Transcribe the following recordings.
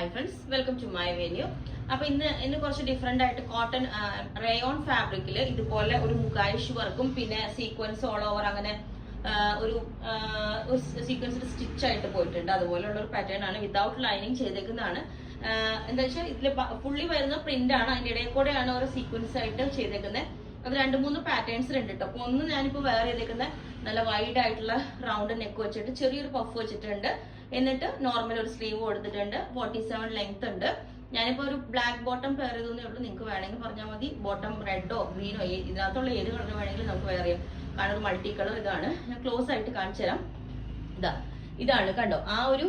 Hi friends, welcome to my venue. അപ്പോൾ ഇന്ന് കുറച്ച് ഡിഫറെന്റ് ആയിട്ട് കോട്ടൺ റയോൺ ഫാബ്രിക്കിൽ ഇതുപോലെ ഒരു മുഗായിഷ് വർക്കും പിന്നെ സീക്വൻസ് ഓൾ ഓവർ അങ്ങനെ ഒരു സീക്വൻസിൽ സ്റ്റിച്ച് ആയിട്ട് പോയിട്ടുണ്ട്. അതുപോലെയുള്ള ഒരു പാറ്റേൺ ആണ്, വിതൗട്ട് ലൈനിങ് ചെയ്തേക്കുന്നതാണ്. എന്താ വെച്ചാൽ ഇതിൽ ഫുള്ളി വരുന്ന പ്രിന്റ് ആണ്, അതിന്റെ ഇടയിൽ കൂടെയാണ് ഓരോ സീക്വൻസ് ആയിട്ട് ചെയ്തേക്കുന്നത്. അത് 2-3 പാറ്റേൺസിലുണ്ട് കേട്ടോ. അപ്പൊ ഒന്ന് ഞാനിപ്പോ വേറെ ചെയ്തേക്കുന്ന നല്ല വൈഡ് ആയിട്ടുള്ള റൗണ്ട് നെക്ക് വെച്ചിട്ട് ചെറിയൊരു പഫ് വെച്ചിട്ടുണ്ട്. എന്നിട്ട് നോർമൽ ഒരു സ്ലീവ് കൊടുത്തിട്ടുണ്ട്. 47 ലെങ്ത് ഉണ്ട്. ഞാനിപ്പോ ഒരു ബ്ലാക്ക് ബോട്ടം പെയർ ചെയ്തേ ഉള്ളൂ. നിങ്ങൾക്ക് വേണമെങ്കിൽ പറഞ്ഞാൽ മതി. ബോട്ടം റെഡോ ഗ്രീനോ ഇതിനകത്തുള്ള ഏത് കളർ വേണമെങ്കിലും നമുക്ക് വെയർ ചെയ്യാം. കാരണം ഒരു മൾട്ടി കളർ ഇതാണ്. ഞാൻ ക്ലോസ് ആയിട്ട് കാണിച്ചു തരാം. ഇതാണ് കണ്ടോ, ആ ഒരു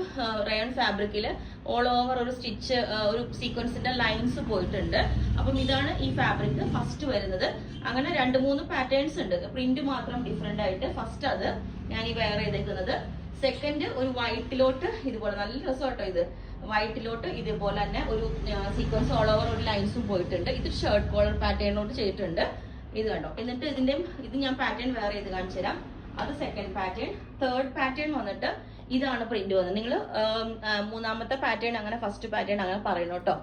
റയോൺ ഫാബ്രിക്കില് ഓൾ ഓവർ ഒരു സ്റ്റിച്ച് ഒരു സീക്വൻസിന്റെ ലൈൻസ് പോയിട്ടുണ്ട്. അപ്പം ഇതാണ് ഈ ഫാബ്രിക് ഫസ്റ്റ് വരുന്നത്. അങ്ങനെ 2-3 പാറ്റേൺസ് ഉണ്ട്, പ്രിന്റ് മാത്രം ഡിഫറെന്റ് ആയിട്ട്. ഫസ്റ്റ് അത് ഞാൻ ഈ വെയർ ചെയ്തേക്കുന്നത്. സെക്കൻഡ് ഒരു വൈറ്റിലോട്ട് ഇതുപോലെ നല്ല രസം കേട്ടോ. ഇത് വൈറ്റിലോട്ട് ഇതുപോലെ തന്നെ ഒരു സീക്വൻസ് ഓൾ ഓവർ ഒരു ലൈൻസും പോയിട്ടുണ്ട്. ഇത് ഷർട്ട് കോളർ പാറ്റേണിലോട്ട് ചെയ്തിട്ടുണ്ട്. ഇത് കണ്ടോ. എന്നിട്ട് ഇത് ഞാൻ പാറ്റേൺ വേറെ ചെയ്ത് കാണിച്ചു തരാം. അത് സെക്കൻഡ് പാറ്റേൺ. തേർഡ് പാറ്റേൺ വന്നിട്ട് ഇതാണ് പ്രിന്റ് വന്നത്. നിങ്ങൾ മൂന്നാമത്തെ പാറ്റേൺ അങ്ങനെ ഫസ്റ്റ് പാറ്റേൺ അങ്ങനെ പറയണം കേട്ടോ.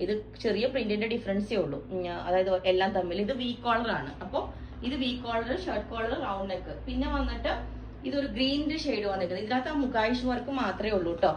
ഇത് ചെറിയ പ്രിന്റിന്റെ ഡിഫറൻസേ ഉള്ളൂ, അതായത് എല്ലാം തമ്മിൽ. ഇത് വി കോളർ ആണ്. അപ്പോൾ ഇത് V collar, shirt collar, round neck. പിന്നെ വന്നിട്ട് ഇതൊരു ഗ്രീനിന്റെ ഷെയ്ഡ് വന്നിട്ടുണ്ട്. ഇതിനകത്ത് ആ മുഗായിഷ് വർക്ക് മാത്രമേ ഉള്ളൂ കേട്ടോ.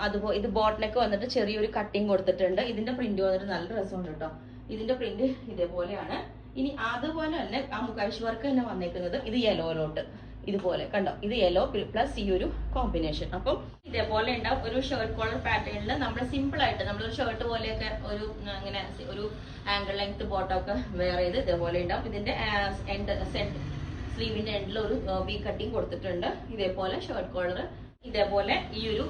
അതുപോലെ ഇത് ബോട്ട് നെക്ക് വന്നിട്ട് ചെറിയൊരു കട്ടിങ് കൊടുത്തിട്ടുണ്ട്. ഇതിന്റെ പ്രിന്റ് വന്നിട്ട് നല്ല രസമുണ്ട് കേട്ടോ. ഇതിന്റെ പ്രിന്റ് ഇതേപോലെയാണ്. ഇനി അതുപോലെ തന്നെ ആ മുഗായിഷ് വർക്ക് തന്നെ വന്നേക്കുന്നത് ഇത് യെലോയിലോട്ട് ഇതുപോലെ കണ്ടോ. ഇത് യെല്ലോ പ്ലസ് ഈ ഒരു കോമ്പിനേഷൻ. അപ്പം ഇതേപോലെ ഉണ്ടാവും. ഒരു ഷർട്ട് കോളർ പാറ്റേണിൽ നമ്മൾ സിമ്പിൾ ആയിട്ട് നമ്മളൊരു ഷർട്ട് പോലെയൊക്കെ ഒരു അങ്ങനെ ഒരു ആംഗിൾ ലെങ്ത് ബോട്ടം ഒക്കെ വെയർ ചെയ്ത് ഇതേപോലെ ഉണ്ടാവും. ഇതിന്റെ സ്ലീവിന്റെ എൻഡിൽ ഒരു വി കട്ടിങ് കൊടുത്തിട്ടുണ്ട്. ഇതേപോലെ ഷർട്ട് കോളർ ഇതേപോലെ ഈ ഒരു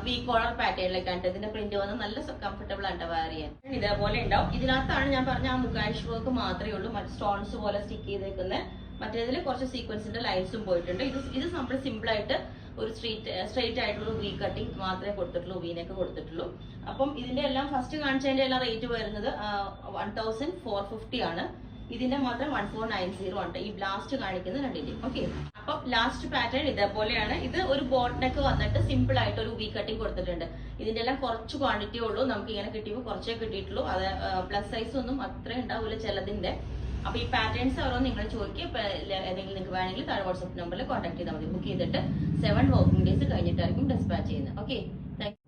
വി കോളർ പാറ്റേണിലേക്കാണ് ഇതിന്റെ പ്രിന്റ് വന്ന് നല്ല കംഫർട്ടബിൾ ആണ് വെയർ ചെയ്യാൻ. ഇതേപോലെ ഉണ്ടാവും. ഇതിനകത്താണ് ഞാൻ പറഞ്ഞ ആ മുഗായിഷ് വർക്ക് മാത്രമേ ഉള്ളൂ, മറ്റു സ്റ്റോൺസ് പോലെ സ്റ്റിക്ക് ചെയ്തേക്കുന്നത്. മറ്റേതിൽ കുറച്ച് സീക്വൻസിന്റെ ലൈൻസും പോയിട്ടുണ്ട്. ഇത് നമ്മൾ സിമ്പിൾ ആയിട്ട് ഒരു സ്ട്രെയിറ്റ് ആയിട്ടുള്ള വി കട്ടിങ് മാത്രമേ കൊടുത്തിട്ടുള്ളൂ, വീനൊക്കെ കൊടുത്തിട്ടുള്ളൂ. അപ്പം ഇതിന്റെ എല്ലാം ഫസ്റ്റ് കാണിച്ചതിന്റെ എല്ലാം റേറ്റ് വരുന്നത് 1450 ആണ്. ഇതിന്റെ മാത്രം 1490 ആണ് ഈ ലാസ്റ്റ് കാണിക്കുന്ന രണ്ടിന്റെ. ഓക്കെ, അപ്പൊ ലാസ്റ്റ് പാറ്റേൺ ഇതേപോലെയാണ്. ഇത് ഒരു ബോട്ട് നെക്ക് വന്നിട്ട് സിമ്പിൾ ആയിട്ട് ഒരു വി കട്ടിങ് കൊടുത്തിട്ടുണ്ട്. ഇതിന്റെ എല്ലാം കുറച്ച് ക്വാണ്ടിറ്റി ഉള്ളൂ, നമുക്ക് ഇങ്ങനെ കിട്ടിയപ്പോൾ കുറച്ചേ കിട്ടിയിട്ടുള്ളൂ. അത് പ്ലസ് സൈസ് ഒന്നും അത്ര ഉണ്ടാവില്ല ചിലതിന്റെ. അപ്പൊ ഈ പാറ്റേൺസ് ഓരോ നിങ്ങൾ ചോദിക്കുക. ഏതെങ്കിലും നിങ്ങൾക്ക് വേണമെങ്കിൽ താഴെ വാട്സ്ആപ്പ് നമ്പറിൽ കോൺടാക്ട് ചെയ്താൽ മതി. ബുക്ക് ചെയ്തിട്ട് 7 വർക്കിംഗ് ഡേയ്സ് കഴിഞ്ഞിട്ടായിരിക്കും ഡിസ്പാച്ച് ചെയ്യുന്നത്. Okay, thank you.